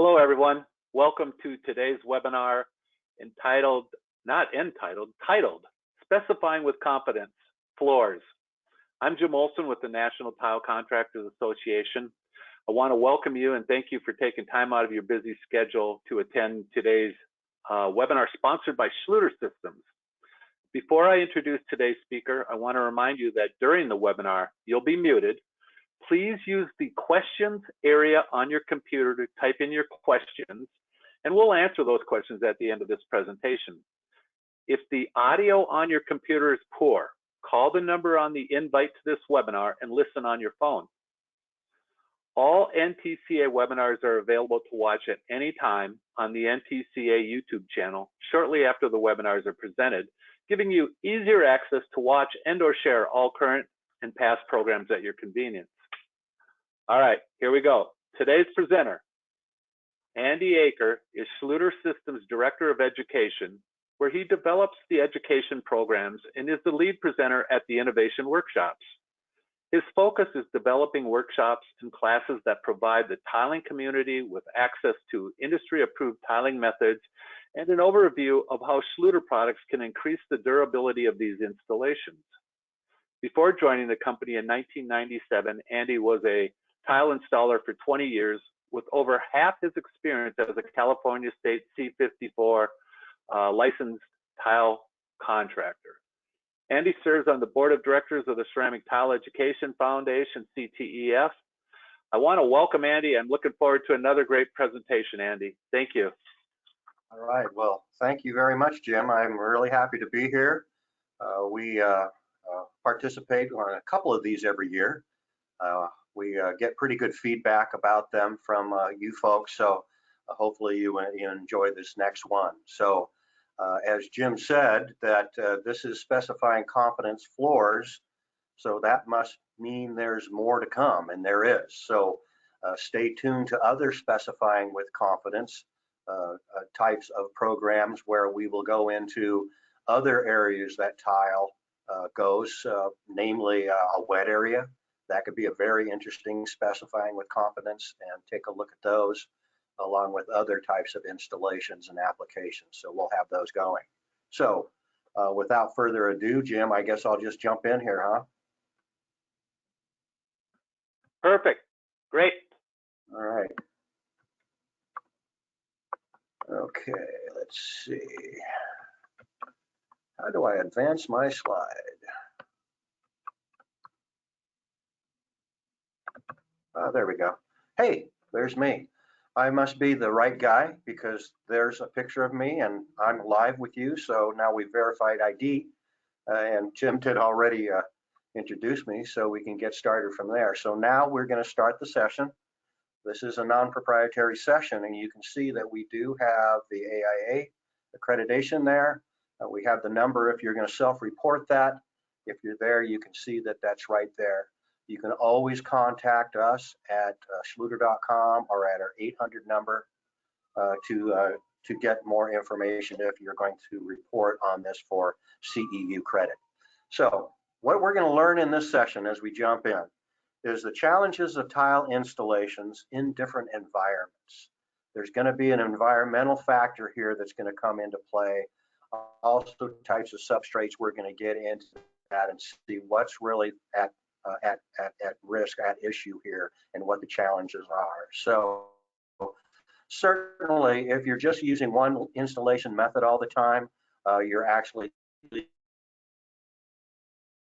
Hello, everyone. Welcome to today's webinar titled Specifying with Confidence, Floors. I'm Jim Olson with the National Tile Contractors Association. I want to welcome you and thank you for taking time out of your busy schedule to attend today's webinar sponsored by Schluter Systems. Before I introduce today's speaker, I want to remind you that during the webinar, you'll be muted. Please use the questions area on your computer to type in your questions, and we'll answer those questions at the end of this presentation. If the audio on your computer is poor, call the number on the invite to this webinar and listen on your phone. All NTCA webinars are available to watch at any time on the NTCA YouTube channel shortly after the webinars are presented, giving you easier access to watch and/or share all current and past programs at your convenience. All right, here we go. Today's presenter, Andy Acker, is Schluter Systems Director of Education, where he develops the education programs and is the lead presenter at the Innovation Workshops. His focus is developing workshops and classes that provide the tiling community with access to industry-approved tiling methods and an overview of how Schluter products can increase the durability of these installations. Before joining the company in 1997, Andy was a tile installer for 20 years with over half his experience as a California State C54 licensed tile contractor. Andy serves on the board of directors of the Ceramic Tile Education Foundation, CTEF. I want to welcome Andy. I'm looking forward to another great presentation, Andy. Thank you. All right, well, thank you very much, Jim. I'm really happy to be here. We participate on a couple of these every year. We get pretty good feedback about them from you folks, so hopefully you enjoy this next one. So as Jim said, that this is specifying confidence floors, so that must mean there's more to come, and there is. So stay tuned to other specifying with confidence types of programs where we will go into other areas that tile goes, namely a wet area. That could be a very interesting specifying with confidence, and take a look at those along with other types of installations and applications. So we'll have those going. So without further ado, Jim, I guess I'll just jump in here, huh? Perfect. Great. All right. Okay, let's see. How do I advance my slide? Oh, there we go. Hey, there's me. I must be the right guy because there's a picture of me and I'm live with you. So now we've verified ID, and Jim did already introduce me, so we can get started from there. So now we're going to start the session. This is a non-proprietary session, and you can see that we do have the AIA accreditation there. We have the number if you're going to self-report that. If you're there, you can see that that's right there. You can always contact us at schluter.com or at our 800 number to get more information if you're going to report on this for CEU credit. So what we're going to learn in this session as we jump in is the challenges of tile installations in different environments. There's going to be an environmental factor here that's going to come into play. Also types of substrates we're going to get into that and see what's really at risk, at issue here, and what the challenges are. So certainly if you're just using one installation method all the time, you're actually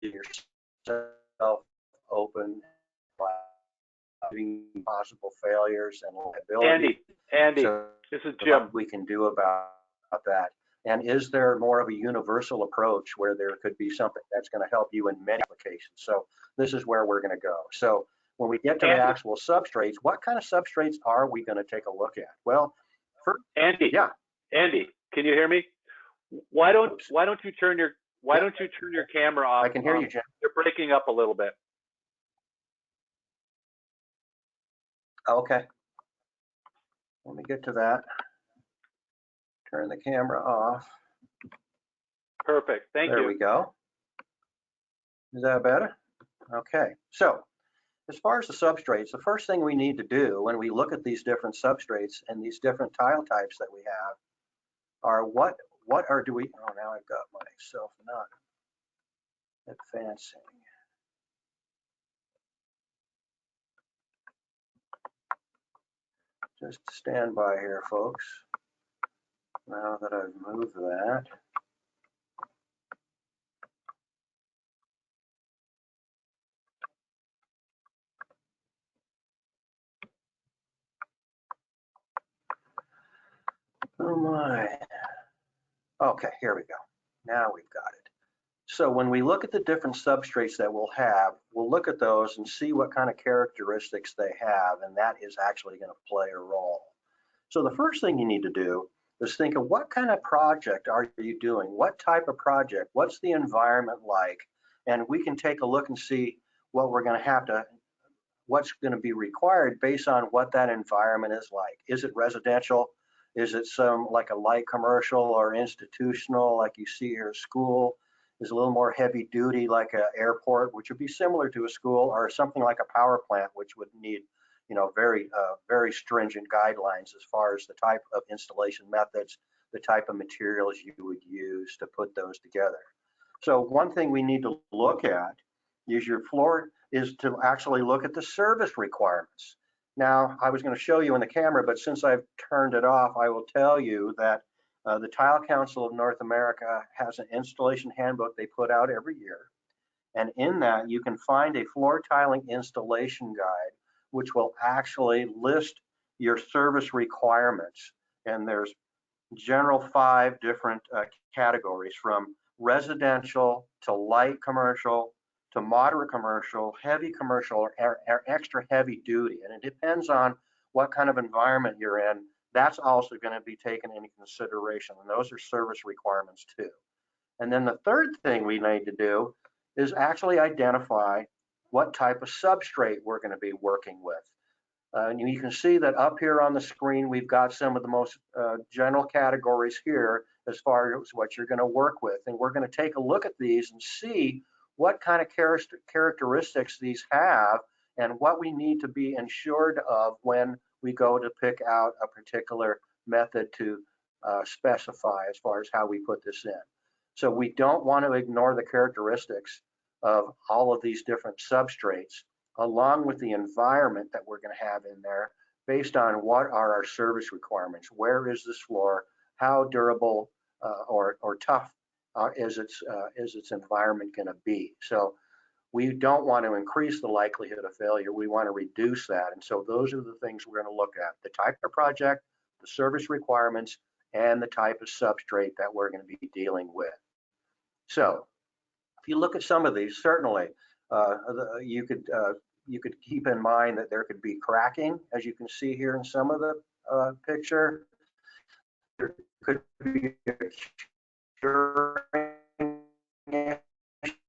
yourself open by possible failures and liability. Andy, so this is Jim. What we can do about that. And is there more of a universal approach where there could be something that's going to help you in many applications? So this is where we're going to go. So when we get to the actual substrates, what kind of substrates are we going to take a look at? Well, first, Andy, yeah. Andy, can you hear me? Why don't you turn your camera off? I can hear you, Jim. You're breaking up a little bit. Okay. Let me get to that. Turn the camera off. Perfect. Thank you. There we go. Is that better? Okay. So As far as the substrates, the first thing we need to do when we look at these different substrates and these different tile types that we have are what do we, oh, now I've got myself not advancing. Just stand by here, folks. Now that I've moved that. Oh my. Okay, here we go. Now we've got it. So when we look at the different substrates that we'll have, we'll look at those and see what kind of characteristics they have, and that is actually going to play a role. So the first thing you need to do is think of what kind of project are you doing? What type of project? What's the environment like? And we can take a look and see what we're going to what's going to be required based on what that environment is like. Is it residential? Is it some like a light commercial or institutional like you see here at school? Is a little more heavy duty like an airport, which would be similar to a school, or something like a power plant, which would need, you know, very stringent guidelines as far as the type of installation methods, the type of materials you would use to put those together. So one thing we need to look at is to actually look at the service requirements. Now, I was going to show you in the camera, but since I've turned it off, I will tell you that the Tile Council of North America has an installation handbook they put out every year. And in that, you can find a floor tiling installation guide, which will actually list your service requirements. And there's general 5 different categories, from residential to light commercial to moderate commercial, heavy commercial, or extra heavy duty. And it depends on what kind of environment you're in. That's also going to be taken into consideration. And those are service requirements too. And then the third thing we need to do is actually identify what type of substrate we're going to be working with. And you can see that up here on the screen, we've got some of the most general categories here as far as what you're going to work with. And we're going to take a look at these and see what kind of characteristics these have and what we need to be ensured of when we go to pick out a particular method to specify as far as how we put this in. So we don't want to ignore the characteristics of all of these different substrates, along with the environment that we're going to have in there based on what are our service requirements. Where is this floor? How durable or tough is its environment going to be? So we don't want to increase the likelihood of failure. We want to reduce that. And so those are the things we're going to look at: the type of project, the service requirements, and the type of substrate that we're going to be dealing with. So if you look at some of these, certainly you could keep in mind that there could be cracking, as you can see here in some of the picture. There could be a curing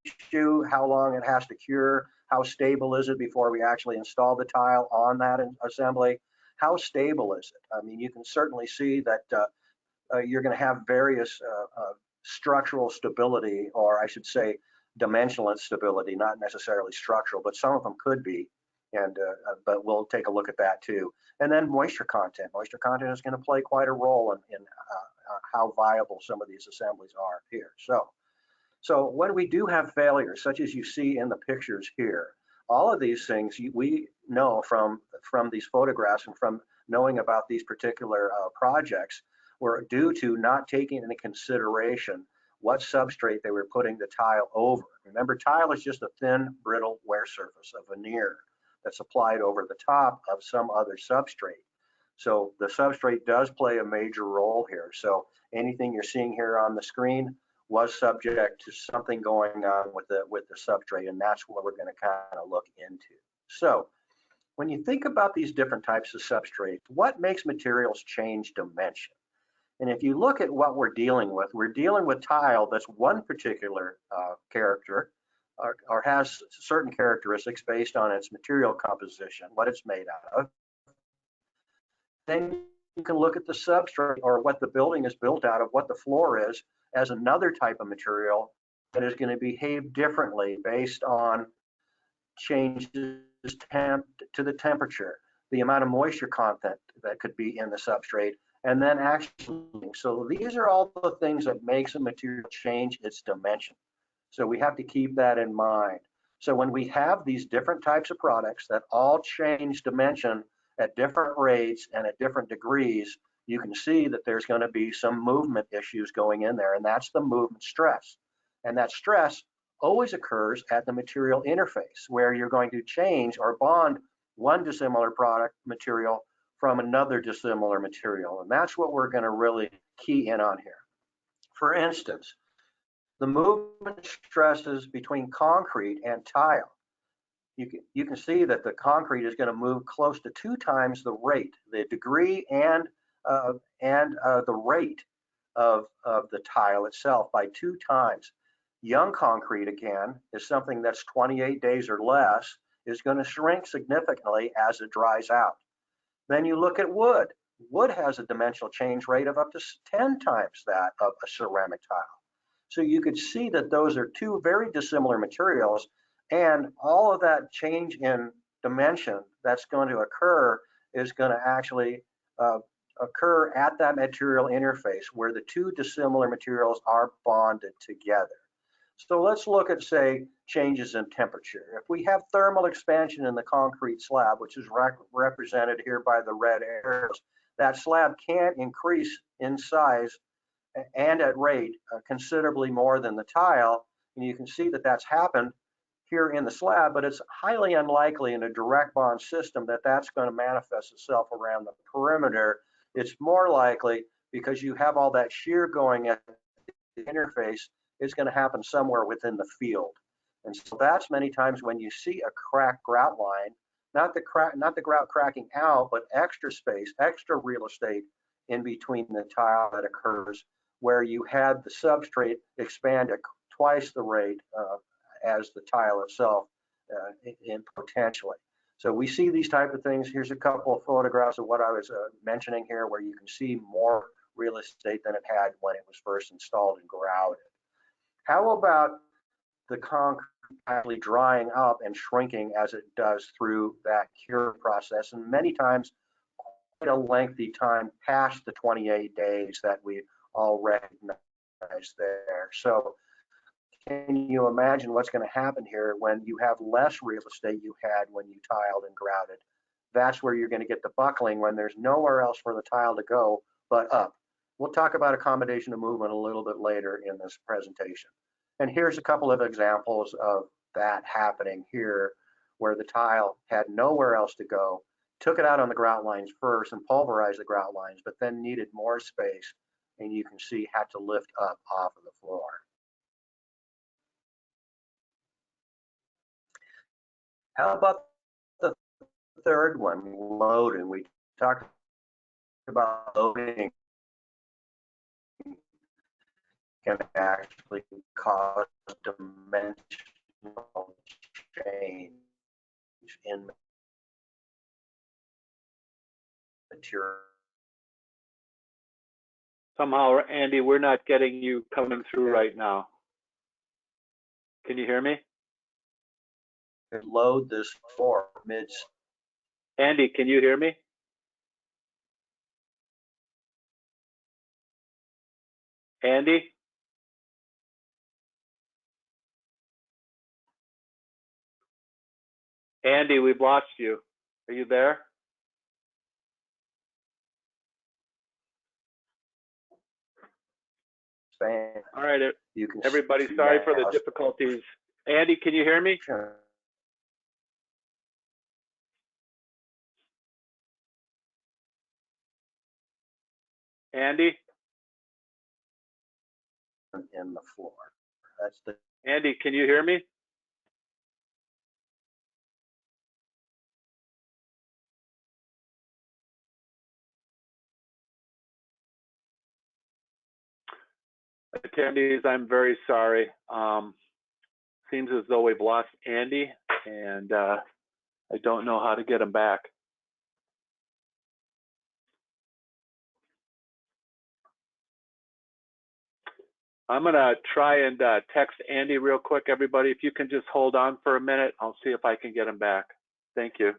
issue, how long it has to cure, how stable is it before we actually install the tile on that assembly, how stable is it? I mean, you can certainly see that you're going to have various structural stability, or I should say dimensional stability, not necessarily structural, but some of them could be. And but we'll take a look at that too. And then moisture content. Moisture content is going to play quite a role in how viable some of these assemblies are here. So when we do have failures, such as you see in the pictures here, all of these things we know from these photographs and from knowing about these particular projects were due to not taking into consideration what substrate they were putting the tile over. Remember, tile is just a thin, brittle wear surface, a veneer that's applied over the top of some other substrate. So the substrate does play a major role here. So anything you're seeing here on the screen was subject to something going on with the substrate, and that's what we're going to kind of look into. So when you think about these different types of substrates, what makes materials change dimension? And if you look at what we're dealing with tile that's one particular character or has certain characteristics based on its material composition, what it's made out of. Then you can look at the substrate, or what the building is built out of, what the floor is, as another type of material that is going to behave differently based on changes to the temperature, the amount of moisture content that could be in the substrate, and then action. So these are all the things that makes a material change its dimension. So we have to keep that in mind. So when we have these different types of products that all change dimension at different rates and at different degrees, you can see that there's going to be some movement issues going in there, and that's the movement stress. And that stress always occurs at the material interface, where you're going to change or bond one dissimilar product material from another dissimilar material. And that's what we're going to really key in on here. For instance, the movement stresses between concrete and tile. You can see that the concrete is going to move close to 2 times the rate, the degree and the rate of the tile itself by 2 times. Young concrete, again, is something that's 28 days or less, is going to shrink significantly as it dries out. Then you look at wood. Wood has a dimensional change rate of up to 10 times that of a ceramic tile. So you could see that those are 2 very dissimilar materials, and all of that change in dimension that's going to occur is going to actually occur at that material interface where the 2 dissimilar materials are bonded together. So let's look at, say, changes in temperature. If we have thermal expansion in the concrete slab, which is represented here by the red arrows, that slab can increase in size and at rate considerably more than the tile. And you can see that that's happened here in the slab, but it's highly unlikely in a direct bond system that that's going to manifest itself around the perimeter. It's more likely, because you have all that shear going at the interface, it's going to happen somewhere within the field. And so that's many times when you see a cracked grout line, not the grout cracking out, but extra space, extra real estate in between the tile that occurs, where you had the substrate expand at twice the rate as the tile itself in potentially. So we see these type of things. Here's a couple of photographs of what I was mentioning here, where you can see more real estate than it had when it was first installed and grouted. How about the concrete actually drying up and shrinking as it does through that cure process, and many times quite a lengthy time past the 28 days that we all recognize there. So can you imagine what's going to happen here when you have less real estate you had when you tiled and grouted? That's where you're going to get the buckling, when there's nowhere else for the tile to go but up. We'll talk about accommodation of movement a little bit later in this presentation. And here's a couple of examples of that happening here, where the tile had nowhere else to go, took it out on the grout lines first and pulverized the grout lines, but then needed more space, and you can see had to lift up off of the floor. How about the third one, loading? We talked about loading can actually cause dimensional change in material. Somehow, Andy, we're not getting you coming through right now. Can you hear me? Load this floor mid. Andy, can you hear me? Andy? Andy, we've lost you. Are you there? All right, everybody, sorry for the difficulties. Andy, can you hear me? Sure. Andy? In the floor. That's the. Andy, can you hear me? Attendees, I'm very sorry. Seems as though we've lost Andy, and I don't know how to get him back. I'm gonna try and text Andy real quick, everybody. If you can just hold on for a minute, I'll see if I can get him back. Thank you.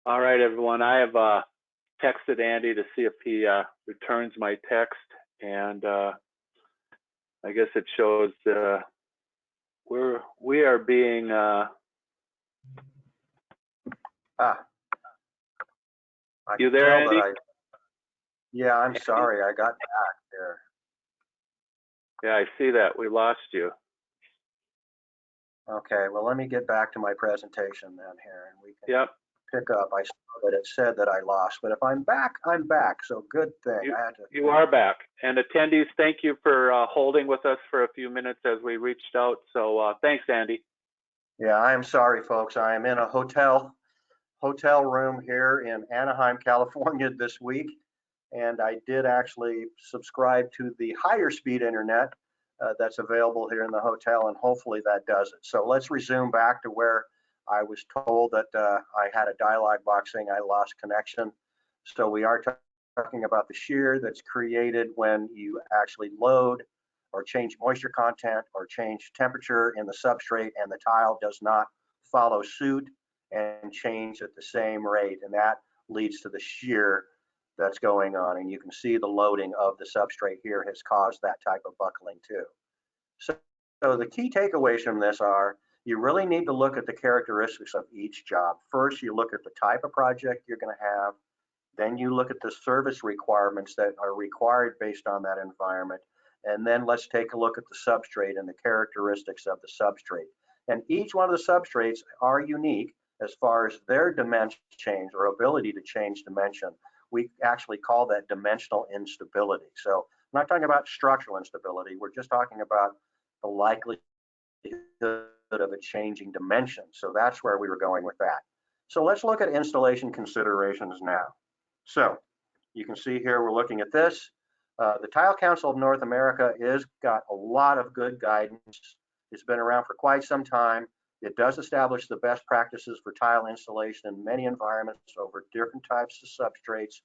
All right, everyone. I have texted Andy to see if he returns my text, and I guess it shows we are being you there, Andy? Yeah, I'm sorry, I got back there. Yeah, I see that. We lost you. Okay, well, let me get back to my presentation then here, and we can Yep. pick up. I saw that it said that I lost, but if I'm back, I'm back. So good thing. You are back. And attendees, thank you for holding with us for a few minutes as we reached out. So thanks, Andy. Yeah, I'm sorry, folks. I am in a hotel room here in Anaheim, California this week, and I did actually subscribe to the higher speed internet that's available here in the hotel, and hopefully that does it. So let's resume back to where I was told that I had a dialog box saying I lost connection. So we are talking about the shear that's created when you actually load or change moisture content or change temperature in the substrate, and the tile does not follow suit and change at the same rate, and that leads to the shear that's going on. And you can see the loading of the substrate here has caused that type of buckling too. So the key takeaways from this are you really need to look at the characteristics of each job. First, you look at the type of project you're going to have. Then you look at the service requirements that are required based on that environment. And then let's take a look at the substrate and the characteristics of the substrate. And each one of the substrates are unique as far as their dimension change or ability to change dimension. We actually call that dimensional instability. So I'm not talking about structural instability. We're just talking about the likelihood of a changing dimension. So that's where we were going with that. So let's look at installation considerations now. So you can see here we're looking at this. The Tile Council of North America has got a lot of good guidance. It's been around for quite some time. It does establish the best practices for tile installation in many environments over different types of substrates.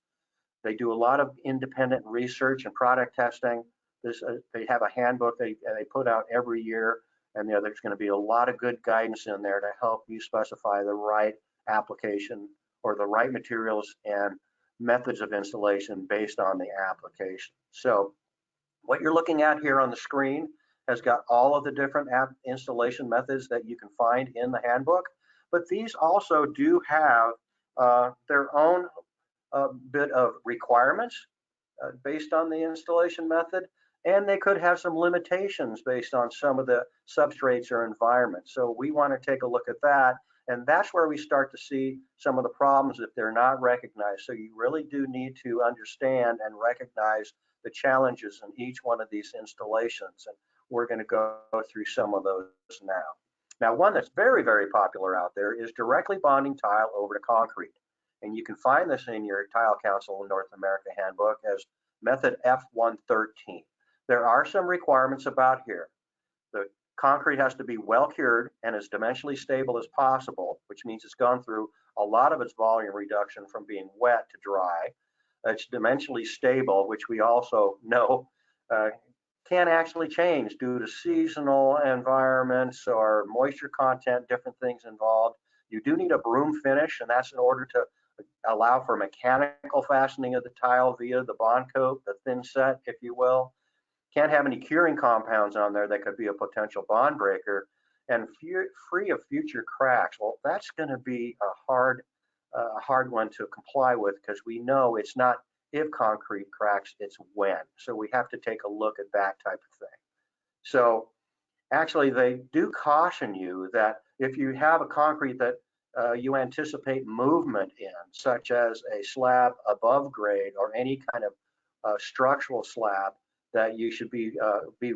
They do a lot of independent research and product testing. They have a handbook they put out every year, and there's going to be a lot of good guidance in there to help you specify the right application or the right materials and methods of installation based on the application. So what you're looking at here on the screen has got all of the different installation methods that you can find in the handbook, but these also do have their own bit of requirements based on the installation method, and they could have some limitations based on some of the substrates or environments. So we want to take a look at that, and that's where we start to see some of the problems if they're not recognized. So you really do need to understand and recognize the challenges in each one of these installations, and we're going to go through some of those now. Now, one that's very, very popular out there is directly bonding tile over to concrete. And you can find this in your Tile Council of North America handbook as method F113. There are some requirements about here. The concrete has to be well cured and as dimensionally stable as possible, which means it's gone through a lot of its volume reduction from being wet to dry. It's dimensionally stable, which we also know can actually change due to seasonal environments or moisture content, different things involved. You do need a broom finish, and that's in order to allow for mechanical fastening of the tile via the bond coat, the thin set, if you will. Can't have any curing compounds on there that could be a potential bond breaker, and free of future cracks. Well, that's going to be a hard one to comply with, because we know it's not if concrete cracks, it's when. So we have to take a look at that type of thing. So actually, they do caution you that if you have a concrete that you anticipate movement in, such as a slab above grade or any kind of structural slab, that you should be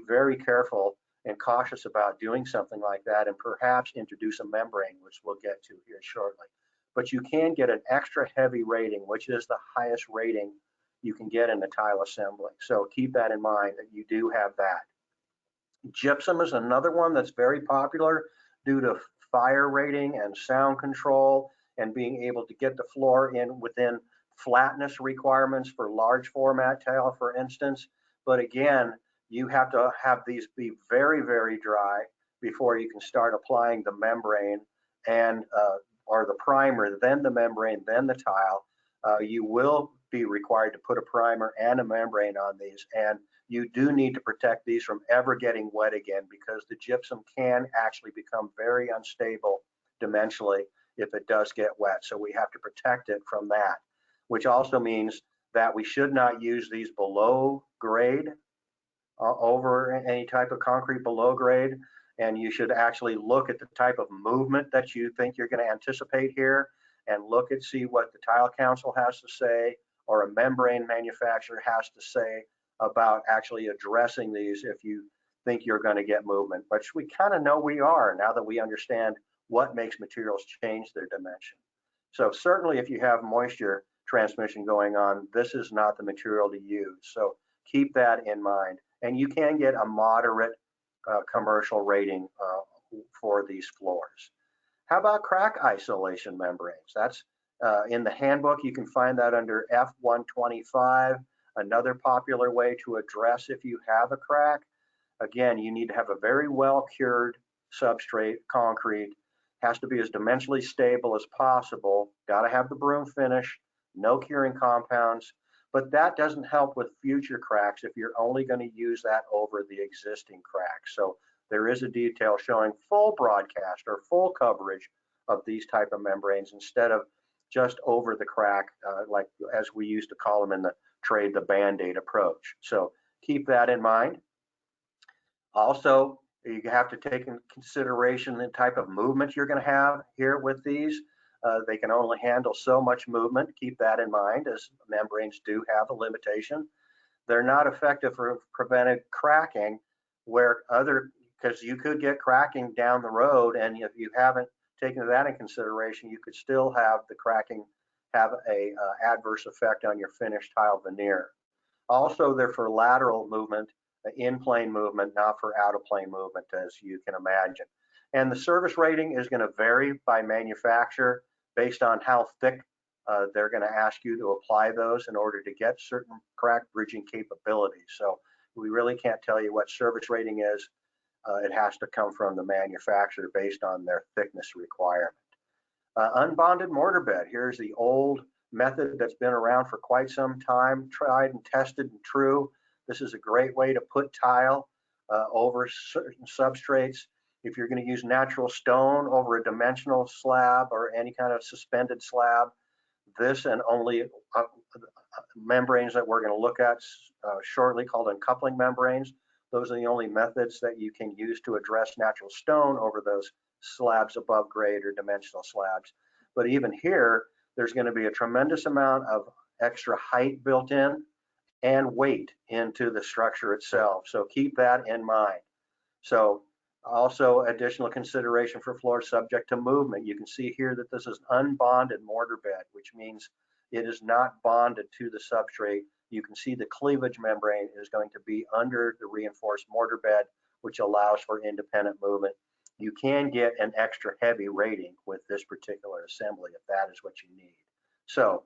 very careful and cautious about doing something like that, and perhaps introduce a membrane, which we'll get to here shortly. but you can get an extra heavy rating, which is the highest rating you can get in the tile assembly. So keep that in mind that you do have that. Gypsum is another one that's very popular due to fire rating and sound control and being able to get the floor in within flatness requirements for large format tile, for instance. But again, you have to have these be very, very dry before you can start applying the membrane and or the primer, then the membrane, then the tile. You will be required to put a primer and a membrane on these, and you do need to protect these from ever getting wet again, because the gypsum can actually become very unstable dimensionally if it does get wet. So we have to protect it from that, which also means that we should not use these below grade over any type of concrete below grade. And you should actually look at the type of movement that you think you're going to anticipate here, and look and see what the Tile Council has to say, or a membrane manufacturer has to say about actually addressing these if you think you're going to get movement, which we kind of know we are now that we understand what makes materials change their dimension. So certainly if you have moisture transmission going on, this is not the material to use. So keep that in mind. And you can get a moderate commercial rating for these floors. How about crack isolation membranes? That's in the handbook. You can find that under F125. Another popular way to address if you have a crack. Again, you need to have a very well cured substrate, concrete. Has to be as dimensionally stable as possible. Got to have the broom finish, no curing compounds. But that doesn't help with future cracks if you're only going to use that over the existing cracks. So there is a detail showing full broadcast or full coverage of these type of membranes instead of just over the crack, like as we used to call them in the trade, the Band-Aid approach. So keep that in mind. Also, you have to take into consideration the type of movement you're going to have here with these. They can only handle so much movement. Keep that in mind, as membranes do have a limitation. They're not effective for preventing cracking, because you could get cracking down the road, and if you haven't taken that in consideration, you could still have the cracking have a adverse effect on your finished tile veneer. Also, they're for lateral movement, in-plane movement, not for out-of-plane movement, as you can imagine. And the service rating is going to vary by manufacturer based on how thick they're going to ask you to apply those in order to get certain crack bridging capabilities. So we really can't tell you what service rating is. It has to come from the manufacturer based on their thickness requirement. Unbonded mortar bed. Here's the old method that's been around for quite some time, tried and tested and true. This is a great way to put tile over certain substrates. If you're going to use natural stone over a dimensional slab or any kind of suspended slab, this and only membranes that we're going to look at shortly, called uncoupling membranes, those are the only methods that you can use to address natural stone over those slabs above grade or dimensional slabs. But even here, there's going to be a tremendous amount of extra height built in and weight into the structure itself. So keep that in mind. So also additional consideration for floors subject to movement. You can see here that this is unbonded mortar bed, which means it is not bonded to the substrate. You can see the cleavage membrane is going to be under the reinforced mortar bed, which allows for independent movement. You can get an extra heavy rating with this particular assembly if that is what you need. So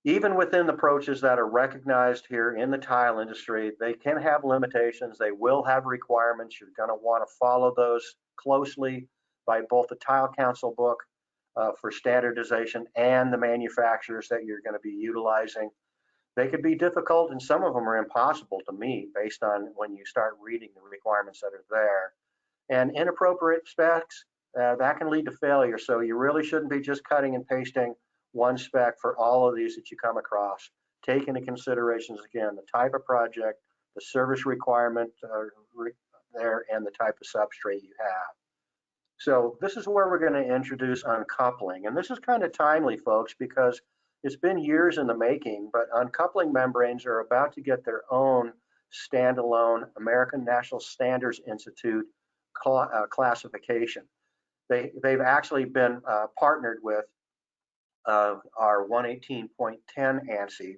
even within the approaches that are recognized here in the tile industry, they can have limitations. They will have requirements. You're going to want to follow those closely by both the Tile Council book for standardization and the manufacturers that you're going to be utilizing. They could be difficult, and some of them are impossible to meet based on when you start reading the requirements that are there. And inappropriate specs, that can lead to failure. So you really shouldn't be just cutting and pasting one spec for all of these that you come across. Take into considerations, again, the type of project, the service requirement there, and the type of substrate you have. So this is where we're going to introduce uncoupling. And this is kind of timely, folks, because it's been years in the making, but uncoupling membranes are about to get their own standalone American National Standards Institute classification. They've actually been partnered with are 118.10 ANSI,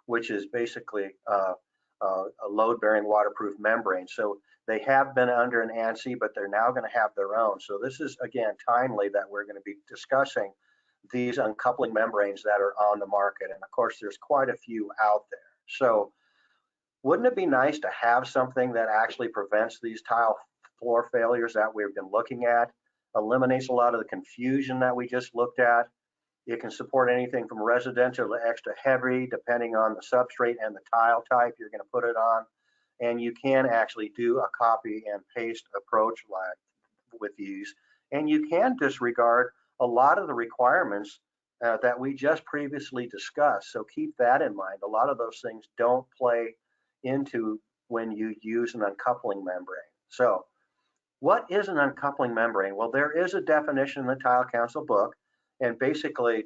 which is basically a load-bearing waterproof membrane. So they have been under an ANSI, but they're now going to have their own. So this is, again, timely that we're going to be discussing these uncoupling membranes that are on the market. And of course, there's quite a few out there. So wouldn't it be nice to have something that actually prevents these tile floor failures that we've been looking at, eliminates a lot of the confusion that we just looked at? It can support anything from residential to extra heavy, depending on the substrate and the tile type you're going to put it on. And you can actually do a copy and paste approach with these. And you can disregard a lot of the requirements that we just previously discussed. So keep that in mind. A lot of those things don't play into when you use an uncoupling membrane. So what is an uncoupling membrane? Well, there is a definition in the Tile Council book. And basically,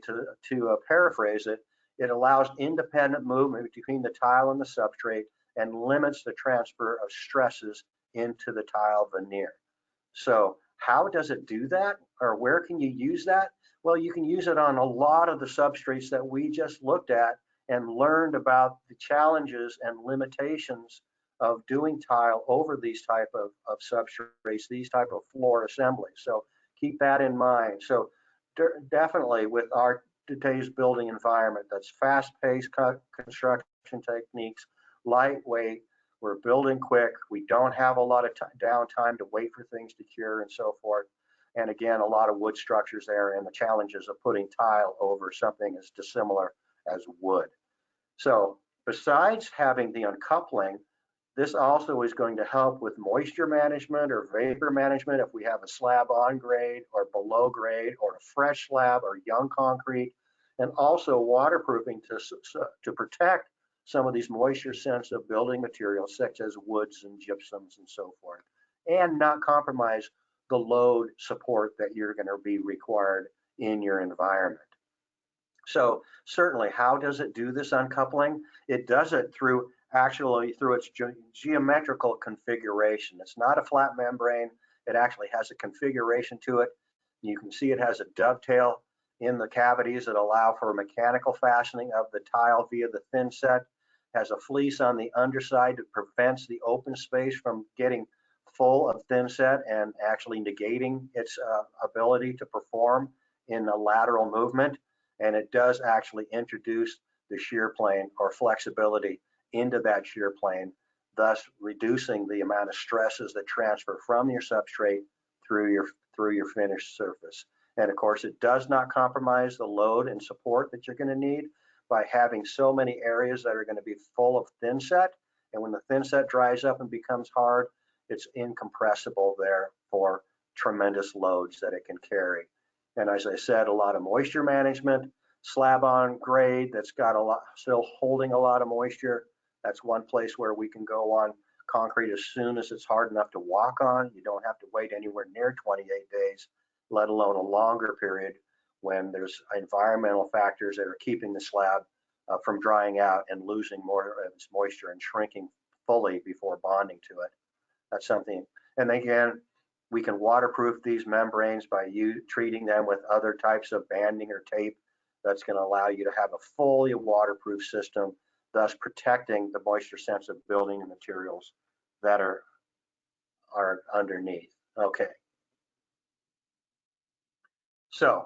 to paraphrase it, it allows independent movement between the tile and the substrate and limits the transfer of stresses into the tile veneer. So how does it do that, or where can you use that? Well, you can use it on a lot of the substrates that we just looked at and learned about the challenges and limitations of doing tile over these type of substrates, these type of floor assemblies. So keep that in mind. So definitely with our today's building environment, that's fast-paced construction techniques, lightweight, we're building quick, we don't have a lot of downtime to wait for things to cure and so forth. And again, a lot of wood structures there and the challenges of putting tile over something as dissimilar as wood. So besides having the uncoupling, this also is going to help with moisture management or vapor management if we have a slab on grade or below grade or a fresh slab or young concrete, and also waterproofing to protect some of these moisture sensitive building materials such as woods and gypsums and so forth, and not compromise the load support that you're going to be required in your environment. So certainly, how does it do this uncoupling? It does it through its geometrical configuration. It's not a flat membrane. It actually has a configuration to it. You can see it has a dovetail in the cavities that allow for mechanical fastening of the tile via the thin set. Has a fleece on the underside that prevents the open space from getting full of thin set and actually negating its ability to perform in a lateral movement. And it does actually introduce the shear plane or flexibility into that shear plane, thus reducing the amount of stresses that transfer from your substrate through your finished surface. And of course, it does not compromise the load and support that you're going to need by having so many areas that are going to be full of thin set. And when the thin set dries up and becomes hard, it's incompressible there for tremendous loads that it can carry. And as I said, a lot of moisture management, slab on grade that's got still holding a lot of moisture. That's one place where we can go on concrete as soon as it's hard enough to walk on. You don't have to wait anywhere near 28 days, let alone a longer period when there's environmental factors that are keeping the slab from drying out and losing more of its moisture and shrinking fully before bonding to it. That's something. And again, we can waterproof these membranes by treating them with other types of banding or tape. That's going to allow you to have a fully waterproof system, thus protecting the moisture sensitive building materials that are underneath. Okay. So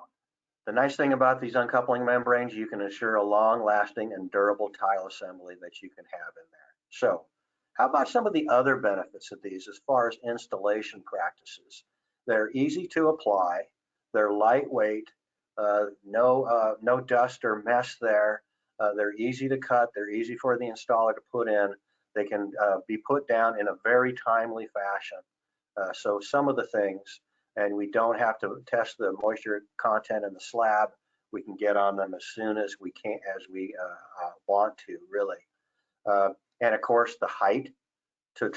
the nice thing about these uncoupling membranes, you can ensure a long lasting and durable tile assembly that you can have in there. So how about some of the other benefits of these as far as installation practices? They're easy to apply, they're lightweight, no dust or mess there. They're easy to cut, they're easy for the installer to put in. They can be put down in a very timely fashion. So some of the things, and we don't have to test the moisture content in the slab. We can get on them as soon as we can, want to, really. And of course, the height to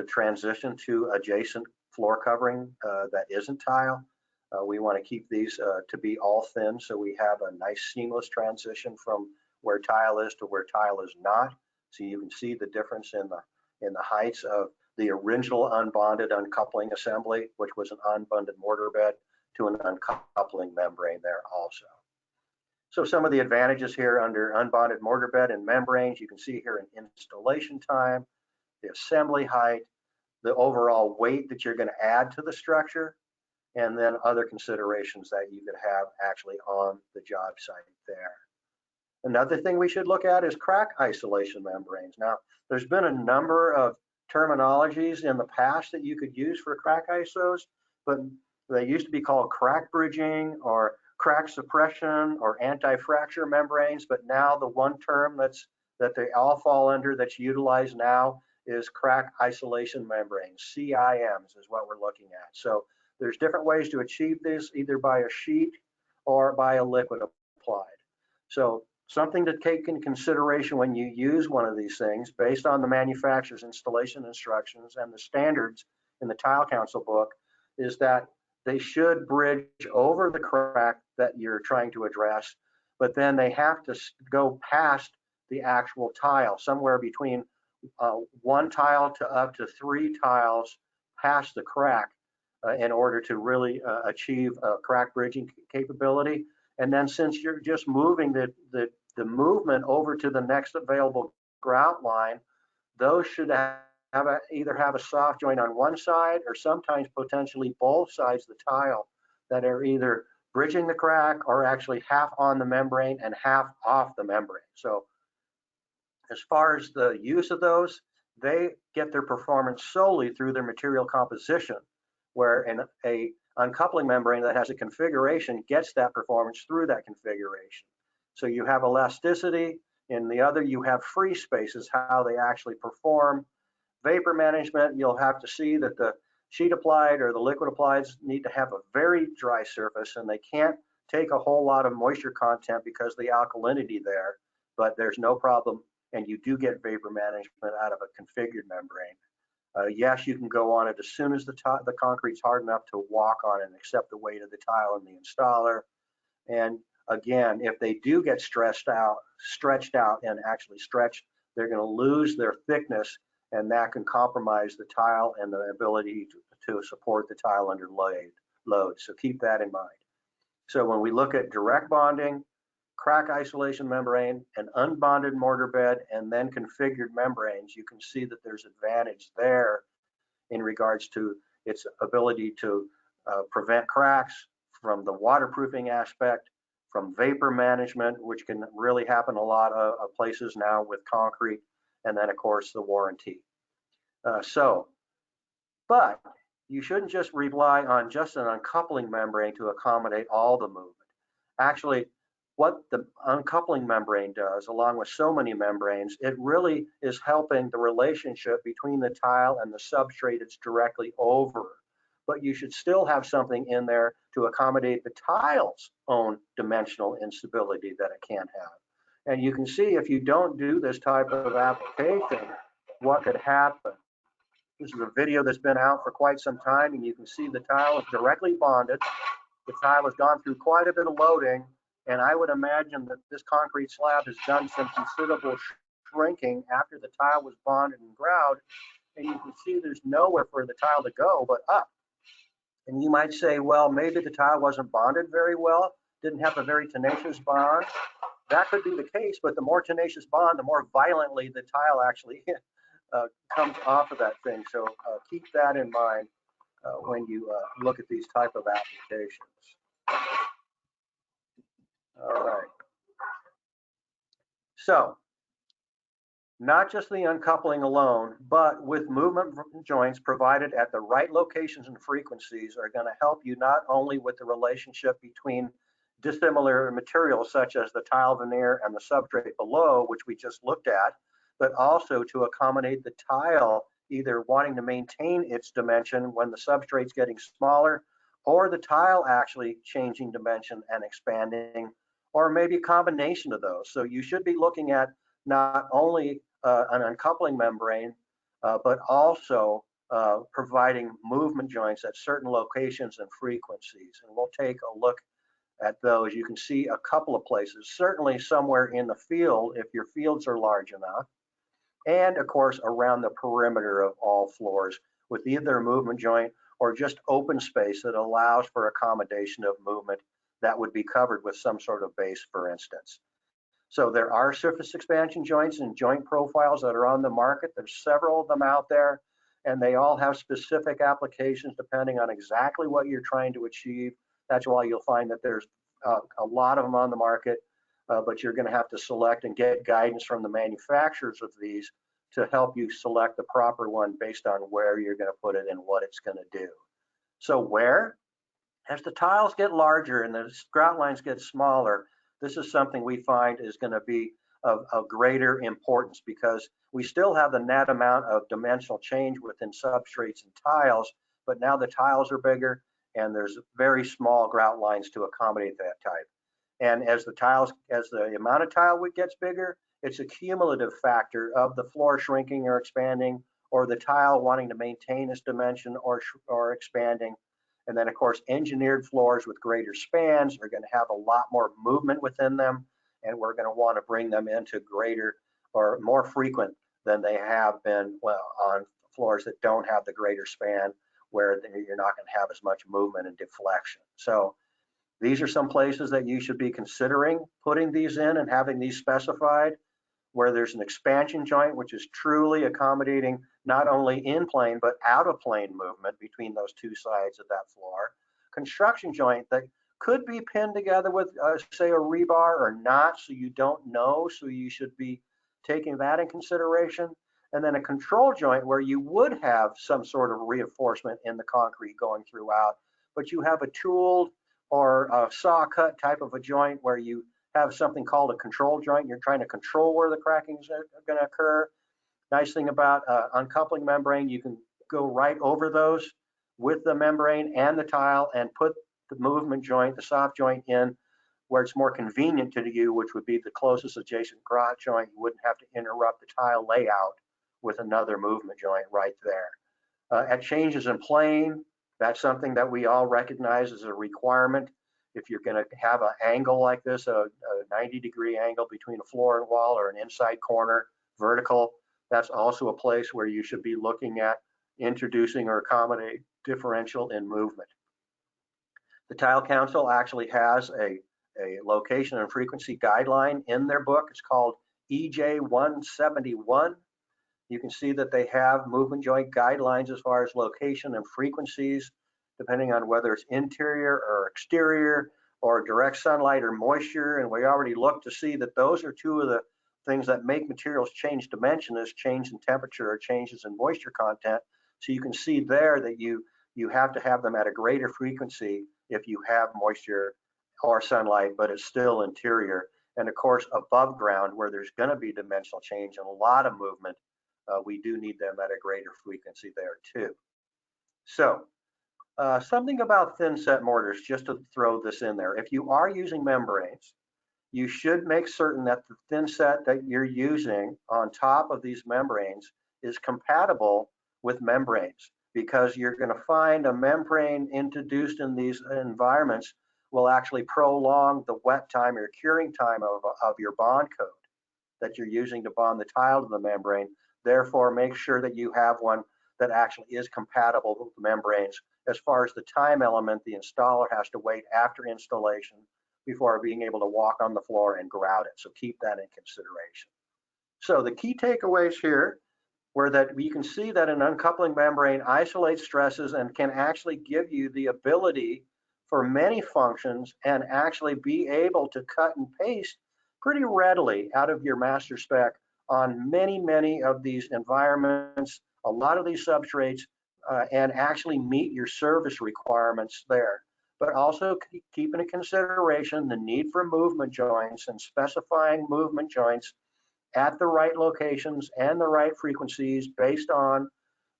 transition to adjacent floor covering that isn't tile. We want to keep these to be all thin, so we have a nice seamless transition from where tile is to where tile is not. So you can see the difference in the heights of the original unbonded uncoupling assembly, which was an unbonded mortar bed, to an uncoupling membrane there also. So some of the advantages here under unbonded mortar bed and membranes, you can see here in installation time, the assembly height, the overall weight that you're going to add to the structure, and then other considerations that you could have actually on the job site there. Another thing we should look at is crack isolation membranes. Now, there's been a number of terminologies in the past that you could use for crack isos, but they used to be called crack bridging or crack suppression or anti-fracture membranes, but now the one term that they all fall under that's utilized now is crack isolation membranes. CIMs is what we're looking at. So there's different ways to achieve this, either by a sheet or by a liquid applied. So something to take into consideration when you use one of these things, based on the manufacturer's installation instructions and the standards in the Tile Council book, is that they should bridge over the crack that you're trying to address, but then they have to go past the actual tile, somewhere between one tile to up to 3 tiles past the crack in order to really achieve crack bridging capability. And then since you're just moving the movement over to the next available grout line, those should either have a soft joint on one side or sometimes potentially both sides of the tile that are either bridging the crack or actually half on the membrane and half off the membrane. So as far as the use of those, they get their performance solely through their material composition, where a uncoupling membrane that has a configuration gets that performance through that configuration. So you have elasticity. In the other, you have free spaces, how they actually perform. Vapor management, you'll have to see that the sheet applied or the liquid applied need to have a very dry surface, and they can't take a whole lot of moisture content because of the alkalinity there, but there's no problem, and you do get vapor management out of a configured membrane. Yes, you can go on it as soon as the concrete's hard enough to walk on it and accept the weight of the tile and the installer. And again, if they do get stretched out and actually stretched, they're going to lose their thickness, and that can compromise the tile and the ability to support the tile under load. So keep that in mind. So when we look at direct bonding, crack isolation membrane, an unbonded mortar bed, and then configured membranes, you can see that there's advantage there in regards to its ability to prevent cracks, from the waterproofing aspect, from vapor management, which can really happen a lot of places now with concrete, and then of course the warranty. But you shouldn't just rely on just an uncoupling membrane to accommodate all the movement. Actually, what the uncoupling membrane does, along with so many membranes, it really is helping the relationship between the tile and the substrate it's directly over. But you should still have something in there to accommodate the tile's own dimensional instability that it can have. And you can see if you don't do this type of application, what could happen. This is a video that's been out for quite some time, and you can see the tile is directly bonded. The tile has gone through quite a bit of loading, and I would imagine that this concrete slab has done some considerable shrinking after the tile was bonded and grouted, and you can see there's nowhere for the tile to go but up. And you might say, well, maybe the tile wasn't bonded very well, didn't have a very tenacious bond. That could be the case, but the more tenacious bond, the more violently the tile actually comes off of that thing. So keep that in mind when you look at these type of applications. All right. So not just the uncoupling alone, but with movement joints provided at the right locations and frequencies are going to help you not only with the relationship between dissimilar materials such as the tile veneer and the substrate below, which we just looked at, but also to accommodate the tile either wanting to maintain its dimension when the substrate's getting smaller, or the tile actually changing dimension and expanding, or maybe a combination of those. So you should be looking at not only an uncoupling membrane, but also providing movement joints at certain locations and frequencies. And we'll take a look at those. You can see a couple of places, certainly somewhere in the field if your fields are large enough, and of course around the perimeter of all floors with either a movement joint or just open space that allows for accommodation of movement that would be covered with some sort of base, for instance. So there are surface expansion joints and joint profiles that are on the market. There's several of them out there, and they all have specific applications depending on exactly what you're trying to achieve. That's why you'll find that there's a lot of them on the market, but you're going to have to select and get guidance from the manufacturers of these to help you select the proper one based on where you're going to put it and what it's going to do. So where? As the tiles get larger and the grout lines get smaller, this is something we find is going to be of greater importance, because we still have the net amount of dimensional change within substrates and tiles, but now the tiles are bigger and there's very small grout lines to accommodate that type. And as the amount of tile gets bigger, it's a cumulative factor of the floor shrinking or expanding, or the tile wanting to maintain its dimension or expanding. And then, of course, engineered floors with greater spans are going to have a lot more movement within them, and we're going to want to bring them into greater or more frequent than they have been, well, on floors that don't have the greater span, where you're not going to have as much movement and deflection. So these are some places that you should be considering putting these in and having these specified, where there's an expansion joint, which is truly accommodating not only in plane, but out of plane movement between those two sides of that floor. Construction joint that could be pinned together with, say, a rebar or not, so you don't know, so you should be taking that in consideration. And then a control joint where you would have some sort of reinforcement in the concrete going throughout, but you have a tooled or a saw cut type of a joint where you have something called a control joint. You're trying to control where the crackings are going to occur. Nice thing about uncoupling membrane, you can go right over those with the membrane and the tile and put the movement joint, the soft joint, in where it's more convenient to you, which would be the closest adjacent grout joint. You wouldn't have to interrupt the tile layout with another movement joint right there. At changes in plane, that's something that we all recognize as a requirement. If you're going to have an angle like this, a 90-degree angle between a floor and wall, or an inside corner vertical, that's also a place where you should be looking at introducing or accommodate differential in movement. The Tile Council actually has a location and frequency guideline in their book. It's called EJ 171. You can see that they have movement joint guidelines as far as location and frequencies, depending on whether it's interior or exterior or direct sunlight or moisture. And we already looked to see that those are two of the things that make materials change dimension, is change in temperature or changes in moisture content. So you can see there that you have to have them at a greater frequency if you have moisture or sunlight, but it's still interior. And of course, above ground, where there's going to be dimensional change and a lot of movement, we do need them at a greater frequency there too. So something about thin set mortars, just to throw this in there. If you are using membranes, you should make certain that the thin set that you're using on top of these membranes is compatible with membranes, because you're going to find a membrane introduced in these environments will actually prolong the wet time or curing time of your bond coat that you're using to bond the tile to the membrane. Therefore, make sure that you have one that actually is compatible with the membranes. As far as the time element, the installer has to wait after installation before being able to walk on the floor and grout it. So keep that in consideration. So the key takeaways here were that you can see that an uncoupling membrane isolates stresses and can actually give you the ability for many functions and actually be able to cut and paste pretty readily out of your master spec on many of these environments, a lot of these substrates, and actually meet your service requirements there. But also keeping in consideration the need for movement joints and specifying movement joints at the right locations and the right frequencies based on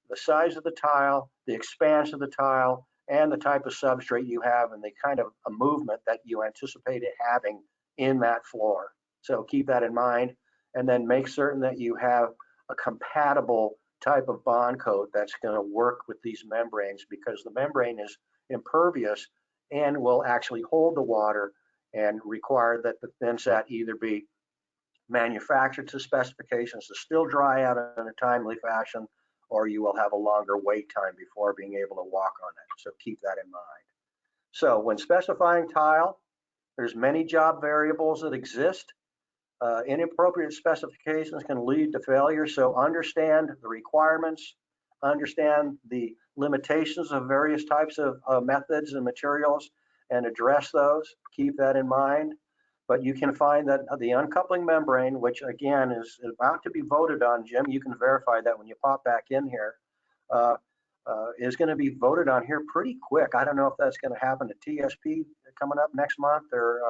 the size of the tile, the expanse of the tile, and the type of substrate you have and the kind of a movement that you anticipated having in that floor. So keep that in mind, and then make certain that you have a compatible type of bond coat that's going to work with these membranes, because the membrane is impervious and will actually hold the water and require that the thin set either be manufactured to specifications to still dry out in a timely fashion, or you will have a longer wait time before being able to walk on it. So keep that in mind. So when specifying tile, There's many job variables that exist. Inappropriate specifications can lead to failure, so understand the requirements, understand the limitations of various types of methods and materials, and address those. Keep that in mind. But you can find that the uncoupling membrane, which again is about to be voted on, Jim, you can verify that when you pop back in here, is going to be voted on here pretty quick. I don't know if that's going to happen at TSP coming up next month or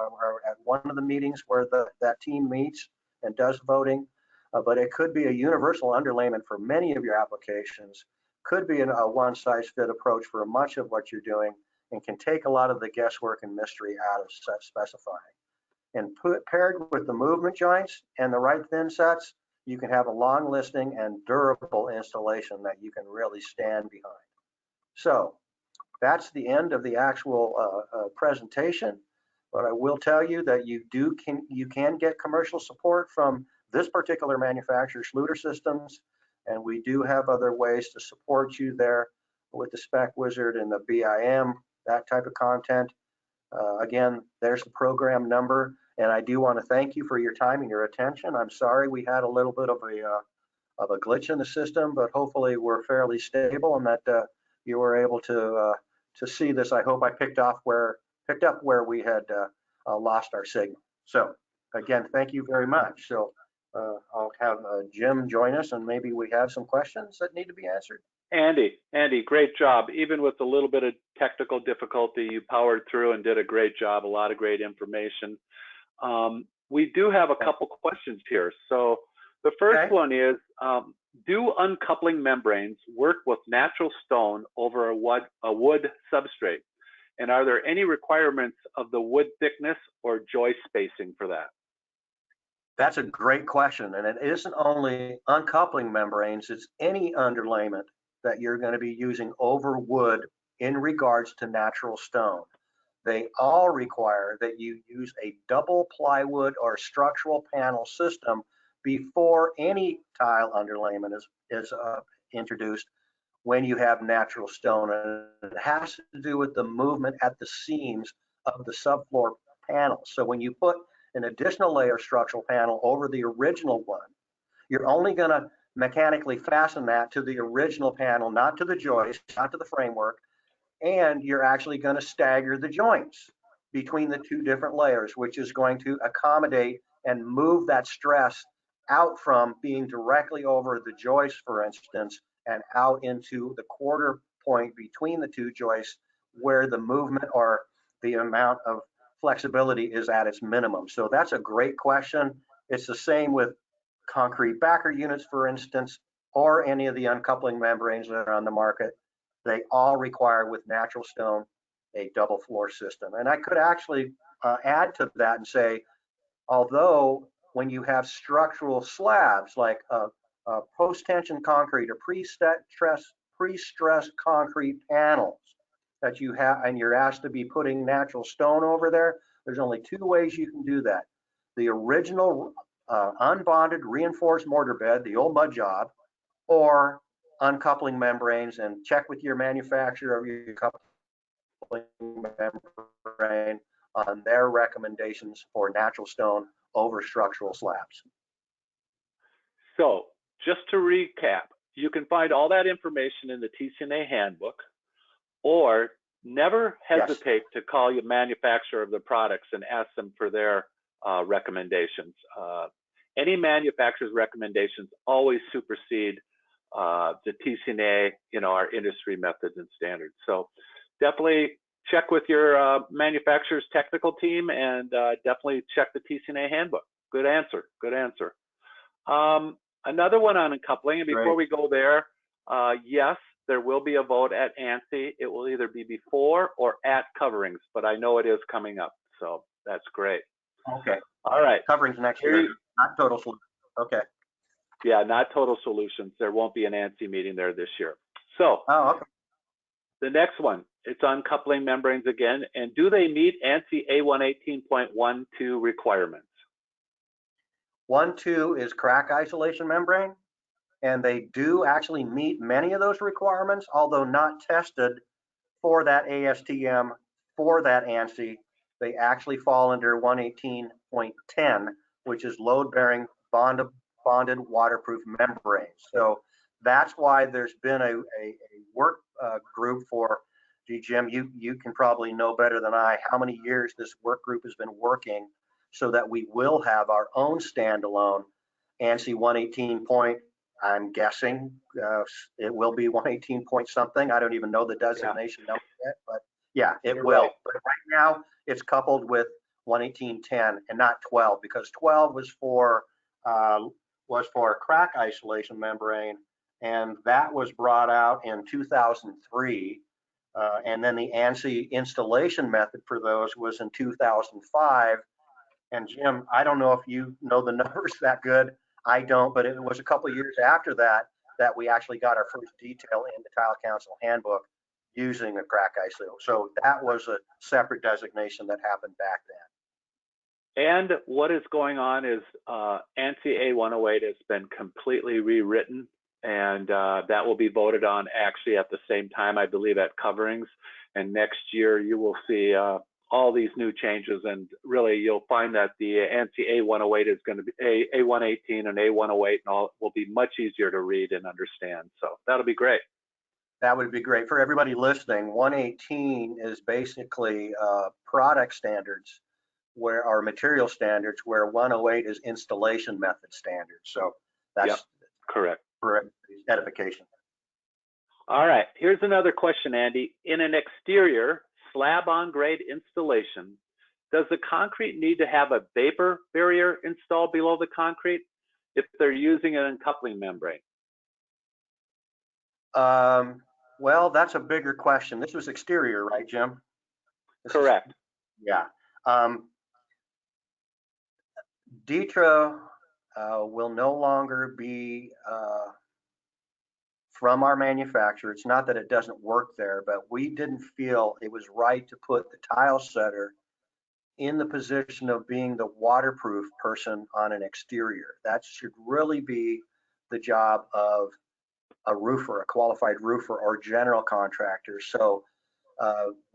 at one of the meetings where that team meets and does voting. But it could be a universal underlayment for many of your applications. Could be a one-size-fit approach for much of what you're doing, and can take a lot of the guesswork and mystery out of specifying. And paired with the movement joints and the right thin sets, you can have a long listing and durable installation that you can really stand behind. So that's the end of the actual presentation. But I will tell you that you can get commercial support from this particular manufacturer, Schluter Systems, and we do have other ways to support you there with the Spec Wizard and the BIM, that type of content. Again, there's the program number, and I do want to thank you for your time and your attention. I'm sorry we had a little bit of a glitch in the system, but hopefully we're fairly stable and that you were able to see this. I hope I picked up where we had lost our signal. So again, thank you very much. So I'll have Jim join us, and maybe we have some questions that need to be answered. Andy, great job. Even with a little bit of technical difficulty, you powered through and did a great job. A lot of great information. We do have a couple questions here. So the first one is, do uncoupling membranes work with natural stone over a wood substrate? And are there any requirements of the wood thickness or joist spacing for that? That's a great question. And it isn't only uncoupling membranes, it's any underlayment that you're going to be using over wood in regards to natural stone. They all require that you use a double plywood or structural panel system before any tile underlayment is introduced when you have natural stone. And it has to do with the movement at the seams of the subfloor panel. So when you put an additional layer structural panel over the original one, you're only going to mechanically fasten that to the original panel, not to the joist, not to the framework, and you're actually going to stagger the joints between the two different layers, which is going to accommodate and move that stress out from being directly over the joist, for instance, and out into the quarter point between the two joists where the movement or the amount of flexibility is at its minimum. So that's a great question. It's the same with concrete backer units, for instance, or any of the uncoupling membranes that are on the market. They all require, with natural stone, a double floor system. And I could actually add to that and say, although when you have structural slabs like post-tension concrete or pre-stressed concrete panels that you have, and you're asked to be putting natural stone over there, there's only two ways you can do that. The original unbonded reinforced mortar bed, the old mud job, or uncoupling membranes, and check with your manufacturer of your coupling membrane on their recommendations for natural stone over structural slabs. So just to recap, you can find all that information in the TCNA handbook, or never hesitate to call your manufacturer of the products and ask them for their recommendations. Any manufacturer's recommendations always supersede the TCNA, our industry methods and standards. So definitely check with your manufacturer's technical team, and definitely check the TCNA handbook. Good answer. Another one on uncoupling, and before we go there, yes, there will be a vote at ANSI. It will either be before or at coverings, but I know it is coming up, so that's great. Okay. All right. Coverings next year, not total solutions. Okay. Yeah, not total solutions. There won't be an ANSI meeting there this year. So the next one, it's uncoupling membranes again. And do they meet ANSI A118.12 requirements? 1.2 is crack isolation membrane, and they do actually meet many of those requirements, although not tested for that ASTM, for that ANSI, they actually fall under 118.10, which is load-bearing bonded waterproof membranes. So that's why there's been a work group for, gee, Jim, you can probably know better than I how many years this work group has been working so that we will have our own standalone ANSI 118 point. I'm guessing it will be 118 point something. I don't even know the designation number yet, but yeah, it will. Right. But right now it's coupled with 118.10 and not 12, because 12 was for crack isolation membrane, and that was brought out in 2003. And then the ANSI installation method for those was in 2005. And Jim, I don't know if you know the numbers that good. I don't, but it was a couple of years after that that we actually got our first detail in the Tile Council Handbook using a crack ISO. So that was a separate designation that happened back then. And what is going on is ANSI A108 has been completely rewritten, and that will be voted on actually at the same time, I believe, at coverings. And next year you will see all these new changes, and really you'll find that the ANSI A108 is going to be A118 and A108 and all will be much easier to read and understand. So that'll be great. That would be great for everybody listening. 118 is basically product standards, where our material standards, where 108 is installation method standards. So that's correct for edification. All right, here's another question, Andy. In an exterior slab-on grade installation, does the concrete need to have a vapor barrier installed below the concrete if they're using an uncoupling membrane? Well, that's a bigger question. This was exterior, right, Jim? Correct. Yeah. DETRA will no longer be from our manufacturer. It's not that it doesn't work there, but we didn't feel it was right to put the tile setter in the position of being the waterproof person on an exterior. That should really be the job of a roofer, a qualified roofer or general contractor. So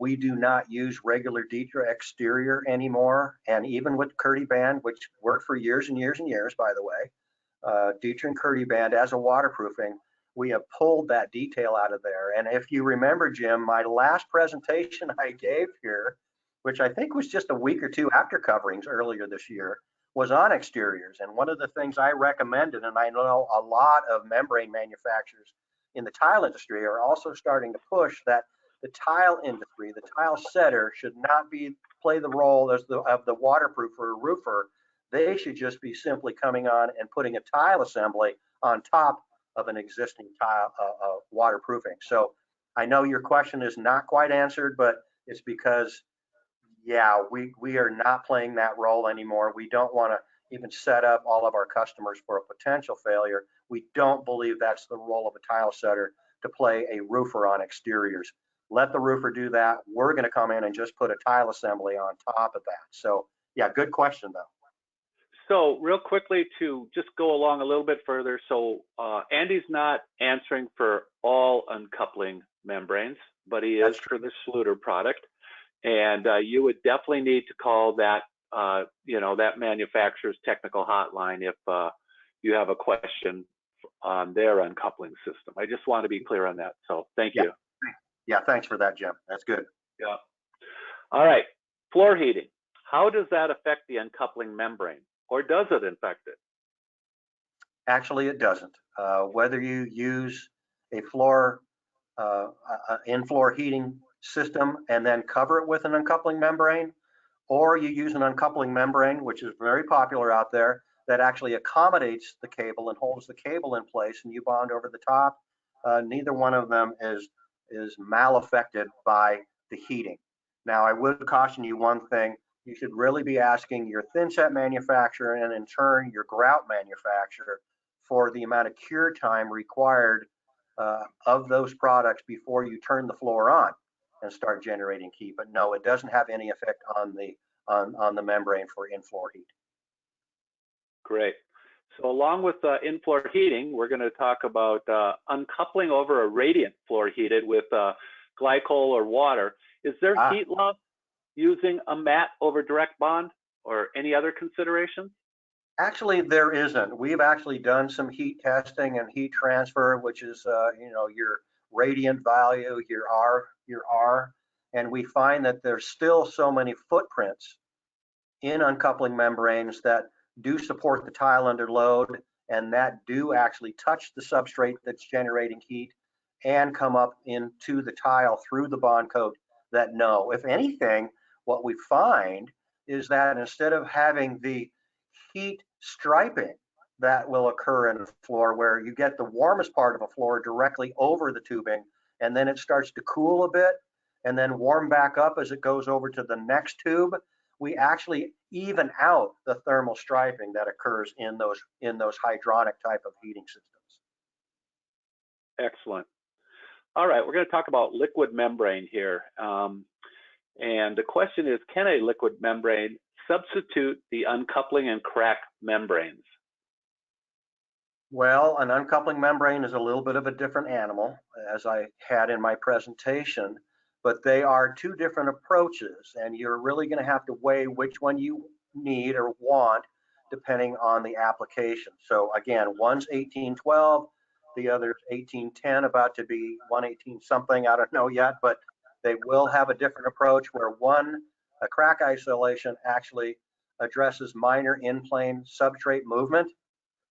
we do not use regular DETRA exterior anymore. And even with Curdy Band, which worked for years and years and years, by the way, DETRA and Curdy Band as a waterproofing, we have pulled that detail out of there. And if you remember, Jim, my last presentation I gave here, which I think was just a week or two after coverings earlier this year, was on exteriors. And one of the things I recommended, and I know a lot of membrane manufacturers in the tile industry are also starting to push, that the tile industry, the tile setter, should not play the role of the waterproofer or roofer. They should just be simply coming on and putting a tile assembly on top of an existing tile waterproofing. So I know your question is not quite answered, but it's because, yeah, we are not playing that role anymore. We don't want to even set up all of our customers for a potential failure. We don't believe that's the role of a tile setter, to play a roofer on exteriors. Let the roofer do that. We're going to come in and just put a tile assembly on top of that. So yeah, good question though. So real quickly, to just go along a little bit further. So Andy's not answering for all uncoupling membranes, but he is for the Schluter product. And you would definitely need to call that, that manufacturer's technical hotline if you have a question on their uncoupling system. I just want to be clear on that. So thank you. Yeah, thanks for that, Jim. That's good. Yeah. All right, floor heating. How does that affect the uncoupling membrane, or does it affect it? Actually, it doesn't. Whether you use a floor in-floor heating system and then cover it with an uncoupling membrane, or you use an uncoupling membrane, which is very popular out there, that actually accommodates the cable and holds the cable in place, and you bond over the top, neither one of them is mal-affected by the heating. Now, I would caution you one thing. You should really be asking your thin set manufacturer and in turn your grout manufacturer for the amount of cure time required of those products before you turn the floor on and start generating heat. But no, it doesn't have any effect on the membrane for in-floor heat. Great. So along with in-floor heating, we're going to talk about uncoupling over a radiant floor heated with glycol or water. Is there heat loss using a mat over direct bond or any other considerations? Actually, there isn't. We've actually done some heat testing and heat transfer, which is, your radiant value, your R, and we find that there's still so many footprints in uncoupling membranes that do support the tile under load and that do actually touch the substrate that's generating heat and come up into the tile through the bond coat that no. If anything, what we find is that instead of having the heat striping that will occur in the floor where you get the warmest part of a floor directly over the tubing and then it starts to cool a bit and then warm back up as it goes over to the next tube, we actually even out the thermal striping that occurs in those hydronic type of heating systems. Excellent. All right, we're going to talk about liquid membrane here. And the question is, can a liquid membrane substitute the uncoupling and crack membranes? Well, an uncoupling membrane is a little bit of a different animal, as I had in my presentation, but they are two different approaches, and you're really going to have to weigh which one you need or want depending on the application. So again, one's 1812, the other's 1810, about to be 118 something, I don't know yet, but they will have a different approach where one, a crack isolation, actually addresses minor in-plane substrate movement,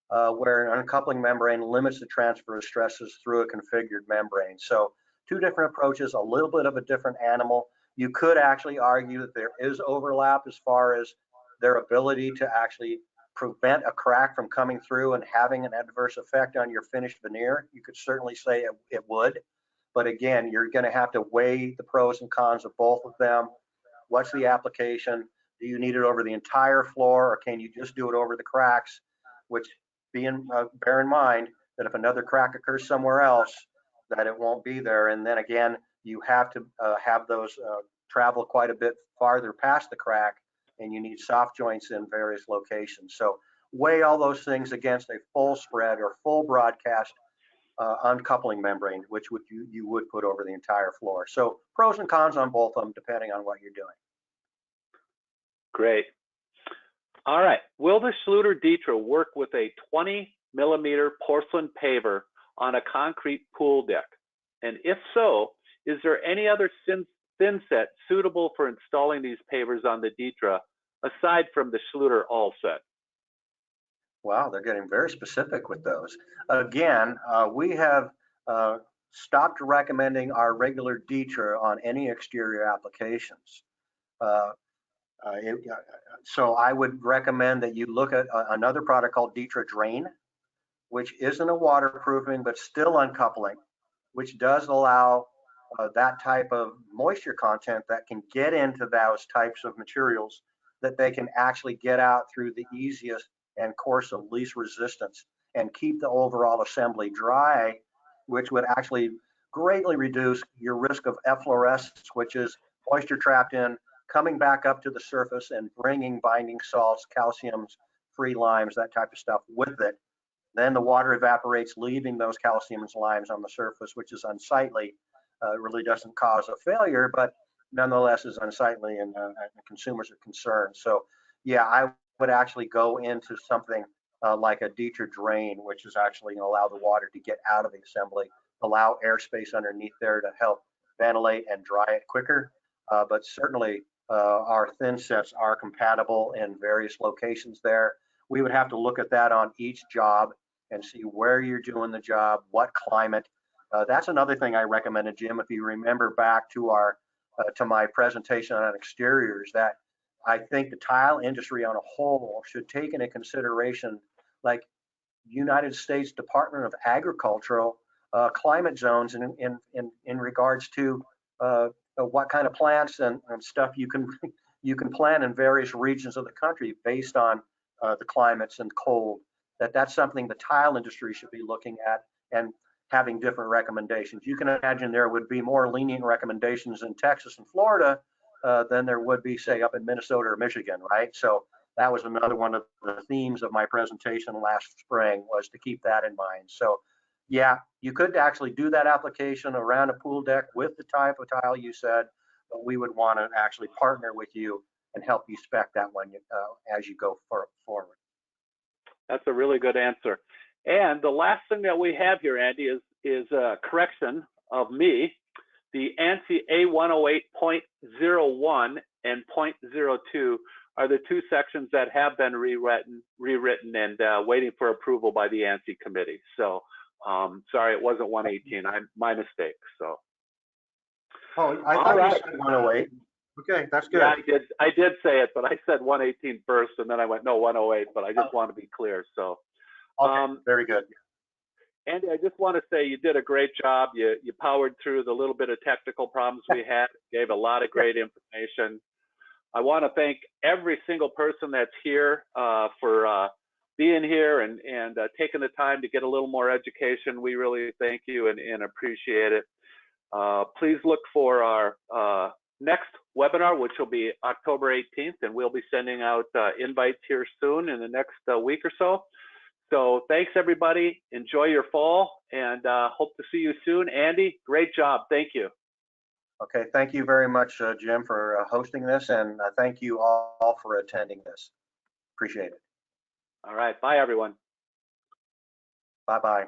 where an uncoupling membrane limits the transfer of stresses through a configured membrane. So two different approaches, a little bit of a different animal. You could actually argue that there is overlap as far as their ability to actually prevent a crack from coming through and having an adverse effect on your finished veneer. You could certainly say it would. But again, you're going to have to weigh the pros and cons of both of them. What's the application? Do you need it over the entire floor, or can you just do it over the cracks? Which, bear in mind that if another crack occurs somewhere else, that it won't be there. And then again, you have to have those travel quite a bit farther past the crack, and you need soft joints in various locations. So weigh all those things against a full spread or full broadcast uncoupling membrane, which you would put over the entire floor. So pros and cons on both of them, depending on what you're doing. Great. All right. Will the Schluter Ditra work with a 20-millimeter porcelain paver on a concrete pool deck? And if so, is there any other thin set suitable for installing these pavers on the Ditra aside from the Schluter all set? Wow, they're getting very specific with those. Again, we have stopped recommending our regular Ditra on any exterior applications. So I would recommend that you look at another product called Ditra Drain, which isn't a waterproofing, but still uncoupling, which does allow that type of moisture content that can get into those types of materials that they can actually get out through the easiest and course of least resistance and keep the overall assembly dry, which would actually greatly reduce your risk of efflorescence, which is moisture trapped in, coming back up to the surface and bringing binding salts, calciums, free limes, that type of stuff with it. Then the water evaporates, leaving those calciums and limes on the surface, which is unsightly. It really doesn't cause a failure, but nonetheless is unsightly, and consumers are concerned. So yeah, I would actually go into something like a Ditra Drain, which is actually going to allow the water to get out of the assembly, allow airspace underneath there to help ventilate and dry it quicker. But certainly our thin sets are compatible in various locations there. We would have to look at that on each job and see where you're doing the job, what climate. That's another thing I recommended, Jim, if you remember back to our to my presentation on exteriors, that I think the tile industry on a whole should take into consideration, like United States Department of Agricultural climate zones in regards to what kind of plants and stuff you can plant in various regions of the country based on the climates and cold. That's something the tile industry should be looking at and having different recommendations. You can imagine there would be more lenient recommendations in Texas and Florida than there would be, say, up in Minnesota or Michigan, right? So that was another one of the themes of my presentation last spring, was to keep that in mind. So yeah, you could actually do that application around a pool deck with the type of tile you said, but we would want to actually partner with you and help you spec that one as you go forward. That's a really good answer. And the last thing that we have here, Andy, is a correction of me. The ANSI A108.01 and .02 are the two sections that have been rewritten and waiting for approval by the ANSI committee. So sorry, it wasn't 118. My mistake. So. Oh, I thought you said 108. Okay, that's good. Yeah, I did say it, but I said 118 first, and then I went, no, 108, but I just want to be clear. So, okay, very good. Andy, I just want to say you did a great job. You powered through the little bit of technical problems we had, gave a lot of great information. I want to thank every single person that's here for being here and taking the time to get a little more education. We really thank you and appreciate it. Please look for our next webinar, which will be October 18th, and we'll be sending out invites here soon in the next week or so. So thanks, everybody. Enjoy your fall, and hope to see you soon. Andy, great job. Thank you. Okay, thank you very much, Jim, for hosting this, and thank you all for attending this. Appreciate it. All right. Bye, everyone. Bye-bye.